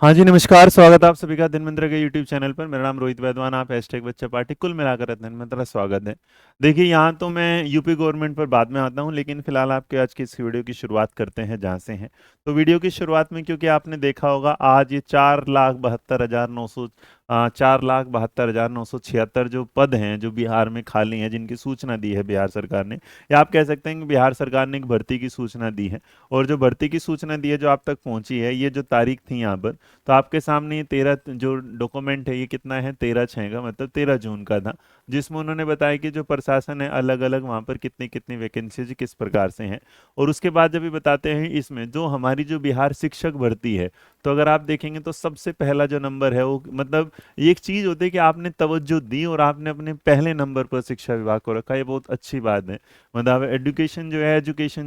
हाँ जी, नमस्कार। स्वागत है आप सभी का धन्वंतरि के यूट्यूब चैनल पर। मेरा नाम रोहित वैद्वान, आप हैशटैग बच्चा पार्टी कुल मिलाकर धन्वंतरि स्वागत है। देखिए, यहाँ तो मैं यूपी गवर्नमेंट पर बाद में आता हूँ, लेकिन फिलहाल आपके आज की इस वीडियो की शुरुआत करते हैं जहाँ से हैं। तो वीडियो की शुरुआत में, क्योंकि आपने देखा होगा आज ये 4,72,976 जो पद हैं जो बिहार में खाली हैं, जिनकी सूचना दी है बिहार सरकार ने, या आप कह सकते हैं कि बिहार सरकार ने एक भर्ती की सूचना दी है। और जो भर्ती की सूचना दी है जो आप तक पहुंची है, ये जो तारीख थी यहाँ पर, तो आपके सामने ये 13 जो डॉक्यूमेंट है, ये कितना है, 13/6 का, मतलब 13 जून का था, जिसमें उन्होंने बताया कि जो प्रशासन है अलग अलग वहाँ पर कितनी कितनी वैकेंसीज किस प्रकार से हैं। और उसके बाद जब ये बताते हैं इसमें जो हमारी जो बिहार शिक्षक भर्ती है, तो अगर आप देखेंगे तो सबसे पहला जो नंबर है वो, मतलब ये एक चीज होती है कि आपने तवज्जो दी और आपने अपने पहले नंबर पर शिक्षा विभाग को रखा, ये बहुत अच्छी बात है। मतलब एजुकेशन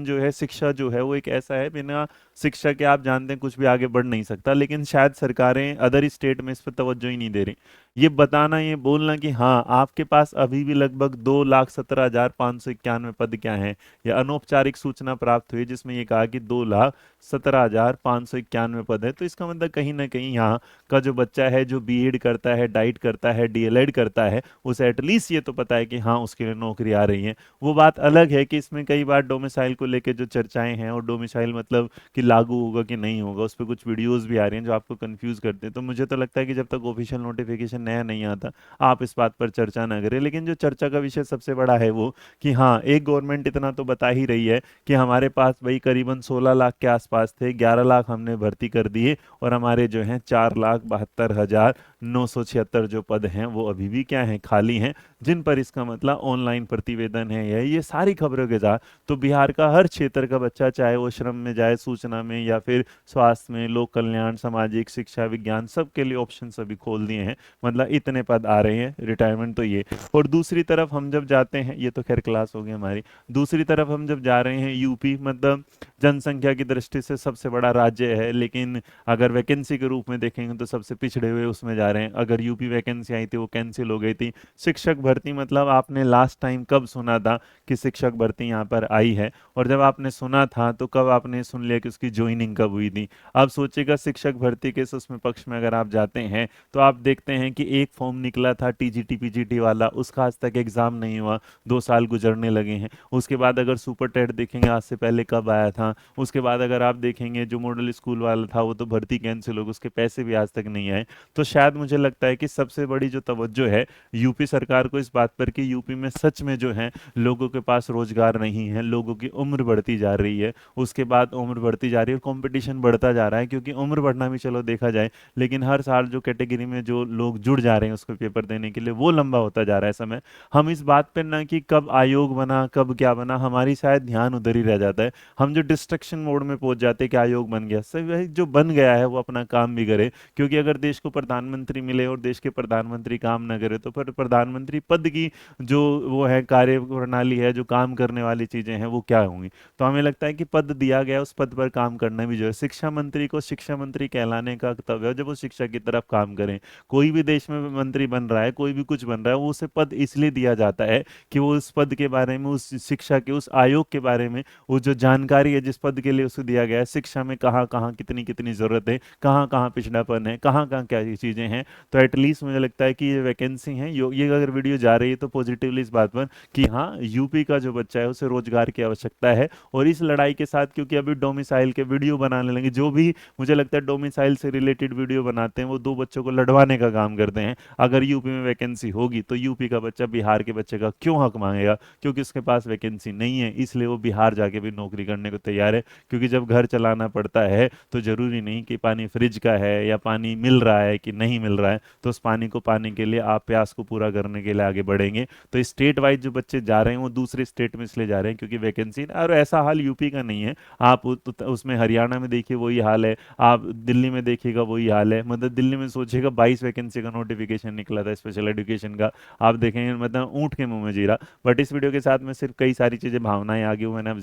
जो है, शिक्षा जो है, वो एक ऐसा है, बिना शिक्षा के आप जानते हैं कुछ भी आगे बढ़ नहीं सकता। लेकिन शायद सरकारें अदर स्टेट में इस पर तवज्जो ही नहीं दे रही। ये बताना, ये बोलना कि हाँ आपके पास अभी भी लगभग 2,17,591 पद क्या हैं, या अनौपचारिक सूचना प्राप्त हुई जिसमें ये कहा कि 2,17,591 पद है, तो इसका मतलब कहीं ना कहीं यहाँ का जो बच्चा है जो बीएड करता है, डाइट करता है, डीएलएड करता है, उसे एटलीस्ट ये तो पता है कि हाँ उसके लिए नौकरी आ रही है। वो बात अलग है कि इसमें कई बार डोमिसाइल को लेकर जो चर्चाएं हैं, और डोमिसाइल मतलब कि लागू होगा कि नहीं होगा, उस पर कुछ वीडियोस भी आ रही हैं जो आपको कंफ्यूज करते हैं। तो मुझे तो लगता है कि जब तक ऑफिशियल नोटिफिकेशन नया नहीं आता, आप इस बात पर चर्चा ना करें। लेकिन जो चर्चा का विषय सबसे बड़ा है वो, कि हाँ एक गवर्नमेंट इतना तो बता ही रही है कि हमारे पास भाई करीबन 16 लाख के आसपास थे, 11 लाख हमने भर्ती कर दिए, और हमारे जो हैं 4,72,976 जो पद हैं वो अभी भी क्या हैं, खाली हैं, जिन पर इसका मतलब ऑनलाइन प्रतिवेदन है, या ये सारी खबरों के साथ तो बिहार का हर क्षेत्र का बच्चा, चाहे वो श्रम में जाए, सूचना में, या फिर स्वास्थ्य में, लोक कल्याण, सामाजिक, शिक्षा, विज्ञान, सबके लिए ऑप्शन अभी खोल दिए हैं। मतलब इतने पद आ रहे हैं, रिटायरमेंट तो ये। और दूसरी तरफ हम जब जाते हैं, ये तो खैर क्लास हो गई हमारी, दूसरी तरफ हम जब जा रहे हैं यूपी, मतलब जनसंख्या की दृष्टि से सबसे बड़ा राज्य है, लेकिन अगर वैकेंसी के रूप में देखेंगे तो सबसे पिछड़े हुए उसमें जा रहे हैं। अगर यूपी वैकेंसी आई थी वो कैंसिल हो गई थी। शिक्षक भर्ती, मतलब आपने लास्ट टाइम कब सुना था कि शिक्षक भर्ती यहाँ पर आई है, और जब आपने सुना था तो कब आपने सुन लिया कि उसकी ज्वाइनिंग कब हुई थी। अब सोचिएगा, शिक्षक भर्ती के उसमें पक्ष में अगर आप जाते हैं तो आप देखते हैं कि एक फॉर्म निकला था टीजीटी पीजीटी वाला, उसका आज तक एग्जाम नहीं हुआ, 2 साल गुजरने लगे हैं। उसके बाद अगर सुपर टेट देखेंगे, आज से पहले कब आया था। उसके बाद अगर आप देखेंगे जो मॉडल स्कूल वाला था, वो तो भर्ती कैंसिल हो गई, उसके पैसे भी आज तक नहीं आए। तो शायद मुझे लगता है कि सबसे बड़ी जो तवज्जो है यूपी सरकार को इस बात पर कि यूपी में सच में जो है लोगों के पास रोजगार नहीं है, लोगों की उम्र बढ़ती जा रही है, उसके बाद उम्र बढ़ती जा रही है और कंपटीशन बढ़ता जा रहा है, क्योंकि उम्र बढ़ना भी चलो देखा जाए, लेकिन हर साल जो कैटेगरी में जो लोग जुड़ जा रहे हैं उसको पेपर देने के लिए, वो लंबा होता जा रहा है समय। हम इस बात पर ना कि कब आयोग बना, कब क्या बना, हमारी शायद ध्यान उधर ही रह जाता है। हम जो डिस्ट्रक्शन मोड में पहुंच जाते हैं कि आयोग बन गया, सही भाई, जो बन गया है वो अपना काम भी करे। क्योंकि अगर देश को प्रधानमंत्री मिले और देश के प्रधानमंत्री काम न करे, तो फिर प्रधानमंत्री पद की जो वो है कार्य प्रणाली है, जो काम करने वाली चीजें हैं, वो क्या होंगी। तो हमें लगता है कि पद दिया गया, उस पद पर काम करना भी जो है, शिक्षा मंत्री को शिक्षा मंत्री कहलाने का कर्तव्य है जब वो शिक्षा की तरफ काम करें। कोई भी देश में मंत्री बन रहा है, कोई भी कुछ बन रहा है, वो उसे पद इसलिए दिया जाता है कि वो उस पद के बारे में, उस शिक्षा के उस आयोग के बारे में, वो जो जानकारी है जिस पद के लिए उसे दिया गया है, शिक्षा में कहाँ कहाँ कितनी कितनी जरूरत है, कहाँ कहाँ पिछड़ापन है, कहाँ कहाँ क्या चीजें हैं। तो एटलीस्ट मुझे लगता है कि ये वैकेंसी है, ये अगर वीडियो जा रही है तो पॉजिटिवली इस बात पर कि हाँ यूपी का जो बच्चा है उसे रोजगार की आवश्यकता है। और इस लड़ाई के साथ, क्योंकि अभी डोमिसाइल के वीडियो बनाने लगे, जो भी मुझे लगता है डोमिसाइल से रिलेटेड वीडियो बनाते हैं, वो दो बच्चों को लड़वाने का काम करते हैं। अगर यूपी में वैकेंसी होगी तो यूपी का बच्चा बिहार के बच्चे का क्यों हक मांगेगा, क्योंकि उसके पास वैकेंसी नहीं है, इसलिए वो बिहार जाके भी नौकरी करने को तैयार है। क्योंकि जब घर चलाना पड़ता है तो जरूरी नहीं कि पानी फ्रिज का है या पानी मिल रहा है कि नहीं मिल रहा है, तो उस पानी को पाने के लिए आप प्यास को पूरा करने के लिए आगे बढ़ेंगे। तो स्टेट वाइज जो बच्चे जा रहे हैं वो दूसरे स्टेट में इसलिए जा रहे हैं क्योंकि वैकेंसी, और ऐसा हाल यूपी का नहीं है। आप उसमें हरियाणा में देखिए वही हाल है, आप दिल्ली में देखिएगा वही हाल है। मतलब दिल्ली में सोचिएगा 22 वैकेंसी का नोटिफिकेशन निकला था स्पेशल एजुकेशन का, आप देखेंगे मतलब ऊँट के मुंह में जीरा। बट इस वीडियो के साथ में सिर्फ कई सारी चीज़ें, भावनाएं आ गई, वो मैंने अब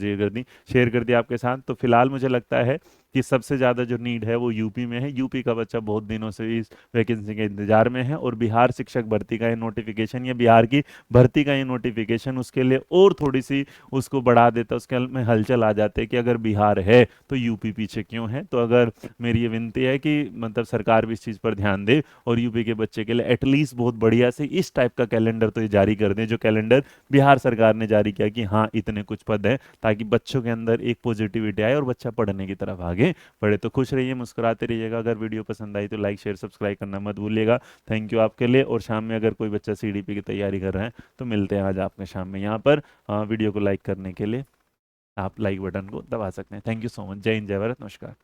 शेयर कर दी आपके साथ। तो फिलहाल मुझे लगता है कि सबसे ज़्यादा जो नीड है वो यूपी में है। यूपी का बच्चा बहुत दिनों से इस वैकेंसी के इंतजार में है, और बिहार शिक्षक भर्ती का ये नोटिफिकेशन या बिहार की भर्ती का ये नोटिफिकेशन उसके लिए और थोड़ी सी उसको बढ़ा देता, उसके में हलचल आ जाते कि अगर बिहार है तो यूपी पीछे क्यों है। तो अगर मेरी ये विनती है कि मतलब सरकार भी इस चीज़ पर ध्यान दे और यूपी के बच्चे के लिए एटलीस्ट बहुत बढ़िया से इस टाइप का कैलेंडर तो ये जारी कर दें, जो कैलेंडर बिहार सरकार ने जारी किया कि हाँ इतने कुछ पद हैं, ताकि बच्चों के अंदर एक पॉजिटिविटी आए और बच्चा पढ़ने की तरफ आगे बढ़े। तो खुश रहिए, मुस्कुराते रहिएगा। अगर वीडियो पसंद आई तो लाइक शेयर सब्सक्राइब करना मत भूलिएगा। थैंक यू आपके लिए। और शाम में अगर कोई बच्चा सीडीपी की तैयारी कर रहे हैं तो मिलते हैं आज आपके शाम में यहाँ पर। वीडियो को लाइक करने के लिए आप लाइक बटन को दबा सकते हैं। Thank you so much. जय हिंद, जय भारत, नमस्कार।